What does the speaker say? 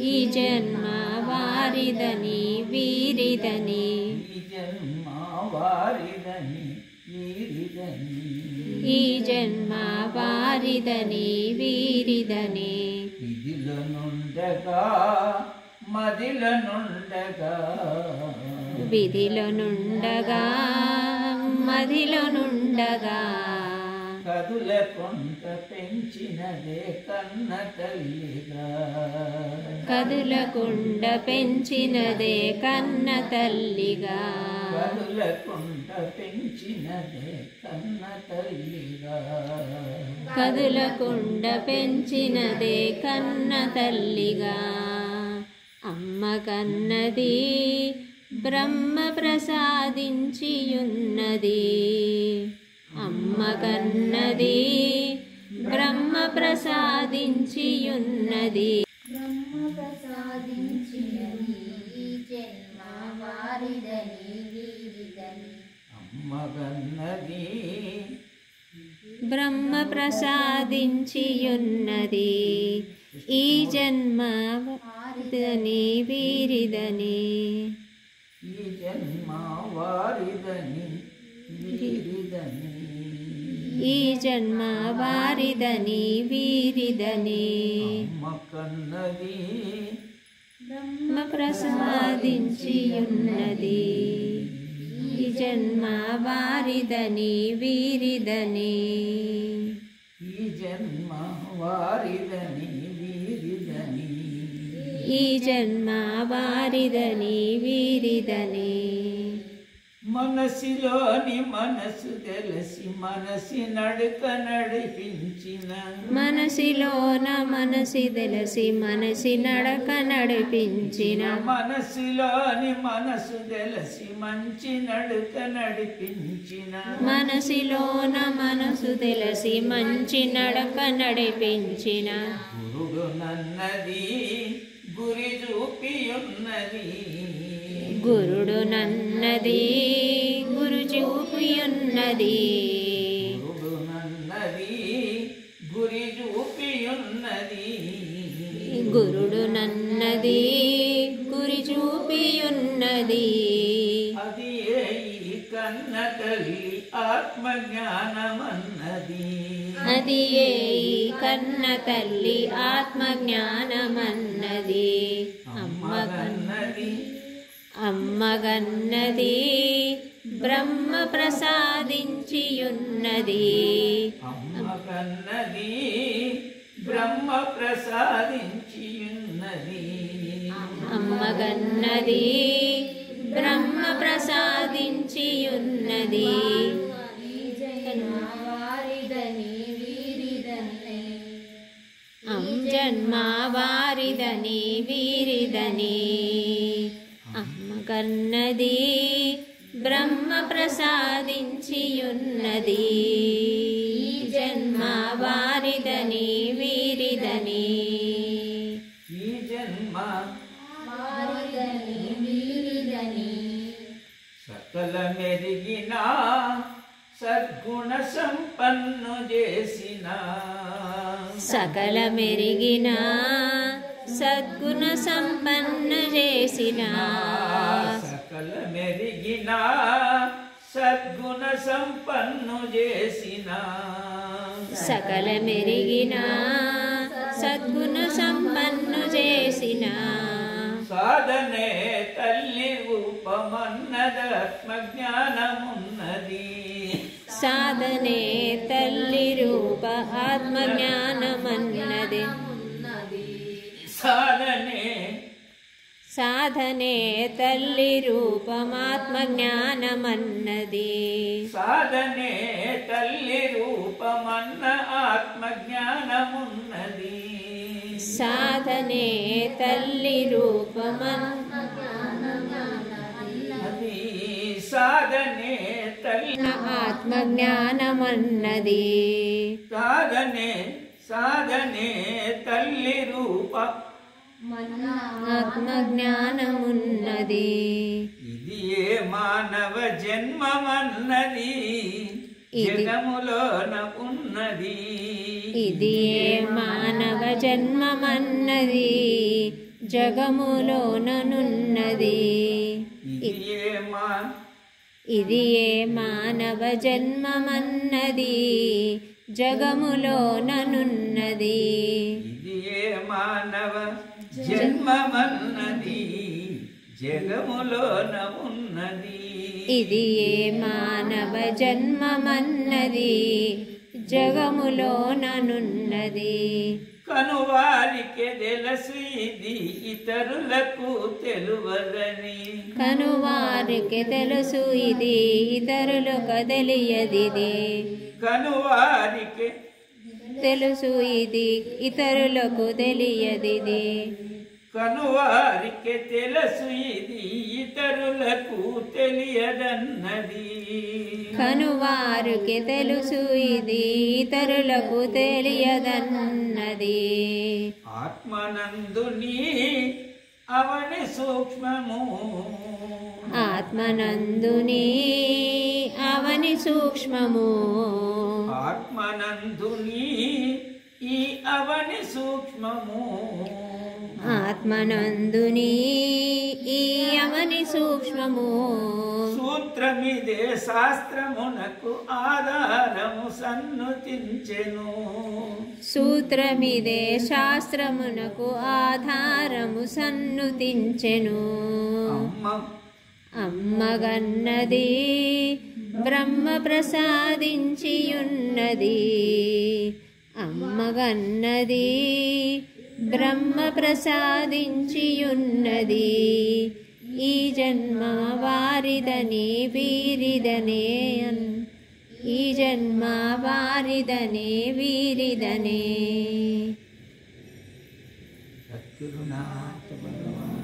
ఈ జన్మ వారిదని వీరిదని ఈ జన్మ వారిదని వీరిదని ఈ జన్మ వారిదని వీరిదని విధిలనుండగా మదిలనుండగా విధిలనుండగా మదిలనుండగా కదులకుంట పెంచినదే కన్న తల్లిగా కదులకుండ పెంచినదే కన్న తల్లిగా కదులకుంట పెంచినదే కన్న తల్లిగా కదులకుండ పెంచినదే కన్న తల్లిగా అమ్మ కన్నది బ్రహ్మ ప్రసాదించియున్నది అమ్మ కన్నది బ్రహ్మ ప్రసాదించియున్నది బ్రహ్మ ప్రసాదించినది ఈ జన్మ వారిదని వీరిదని అమ్మ కన్నది బ్రహ్మ ప్రసాదించియున్నది ఈ జన్మ వారిదని వీరిదని ఈ జన్మ వారిదని వీరిదని ఈ జన్మ వారిదని వీరిదని అమ్మ కన్నది బ్రహ్మ ప్రసాదించియున్నది ఈ జన్మ వారిదని వీరిదని ఈ జన్మ వారిదని వీరిదని ఈ జన్మ వారిదని వీరిదని మనసులోని మనసు తెలిసి మనసి నడుక నడిపించిన మనసిలోన మనసి తెలిసి మనసి నడక నడిపించిన మనసులోని మనసు తెలిసి మంచి నడుక నడిపించిన మనసిలోన మనసు తెలిసి మంచి నడక నడిపించిన గురుడు నన్నది గురి చూపియున్నది గురుడు నన్నది గురు చూపియున్నది గురుడు నన్నది గురి చూపియున్నది గురుడు నన్నది గురి చూపియున్నది అది ఈ కన్న తల్లి ఆత్మజ్ఞానమన్నది అది ఏ కన్న తల్లి ఆత్మజ్ఞానమన్నది అమ్మగన్నది అమ్మగన్నది బ్రహ్మ ప్రసాదించియున్నది అమ్మగన్నది బ్రహ్మ ప్రసాదించియున్నది అమ్మగన్నది బ్రహ్మ ప్రసాదించియున్నది ఈ జన్మ వారిదని వీరిదని జన్మ వారిదని వీరిదని అమ్మగన్నది బ్రహ్మ ప్రసాదించియున్నది ఈ జన్మ వారిదని వీరిదని ఈ జన్మ వారిదని వీరిదని సకల మెరిగిన సద్గుణ సంపన్ను చేసిన సకల మెరిగిన సద్గుణ సంపన్న చేసిన సకల మెరిగిన సద్గుణ సంపన్ను చేసిన సకల మెరిగిన సద్గుణ సంపన్ను చేసిన సాధనే తల్లి రూపమన్నదాత్మజ్ఞానమున్నది సాధనే తల్లి రూప ఆత్మజ్ఞానమన్నది సాధనే సాధనే తల్లి రూపమాత్మజ్ఞానమన్నది సాధనే తల్లి రూపమన్న ఆత్మజ్ఞానమున్నది సాధనే తల్లి అది సాధనే తల్లి ఆత్మజ్ఞానమన్నది సాధనే సాధనే తల్లి రూప ఆత్మజ్ఞానమున్నది ఇది ఏ మానవ జన్మమన్నది జగములోన ఉన్నది ఇది ఏ మానవ జన్మమన్నది జగములోననున్నది. ఇది ఏ మానవ జన్మమన్నది జగములోననున్నది. ఇది ఏ మానవ జన్మమన్నది జగములోన ఉన్నది. ఇది ఏ మానవ జన్మమన్నది జగములోననున్నది. కనువారికి తెలుసు ఇది ఇతరులకు తెలువదని. కనువారికి తెలుసు ఇది ఇతరులకు తెలియదిది. కనువారికి తెలుసు ఇది ఇతరులకు తెలియదిది. కనువారికి తెలుసు ఇది ఇతరులకు తెలియదన్నది. కనువారికి తెలుసు ఇది ఇతరులకు తెలియదన్నది. ఆత్మనందుని అవని సూక్ష్మము. ఆత్మనందుని అవని సూక్ష్మము. ఆత్మనందుని ఈ అవని సూక్ష్మము. ఆత్మనందుని ఈ అవని సూక్ష్మము. సూత్రమిదే శాస్త్రమునకు ఆధారము సన్నుతించెను. సూత్రమిదే శాస్త్రమునకు ఆధారము సన్నుతించెను. అమ్మగన్నది బ్రహ్మ ప్రసాదించియున్నది. అమ్మగన్నది బ్రహ్మ ప్రసాదించియున్నది. ఈ జన్మ వారిదని వీరిదనే. ఈ జన్మ వారిదనే వీరిదనే. సద్గురునాథ భగవాన్.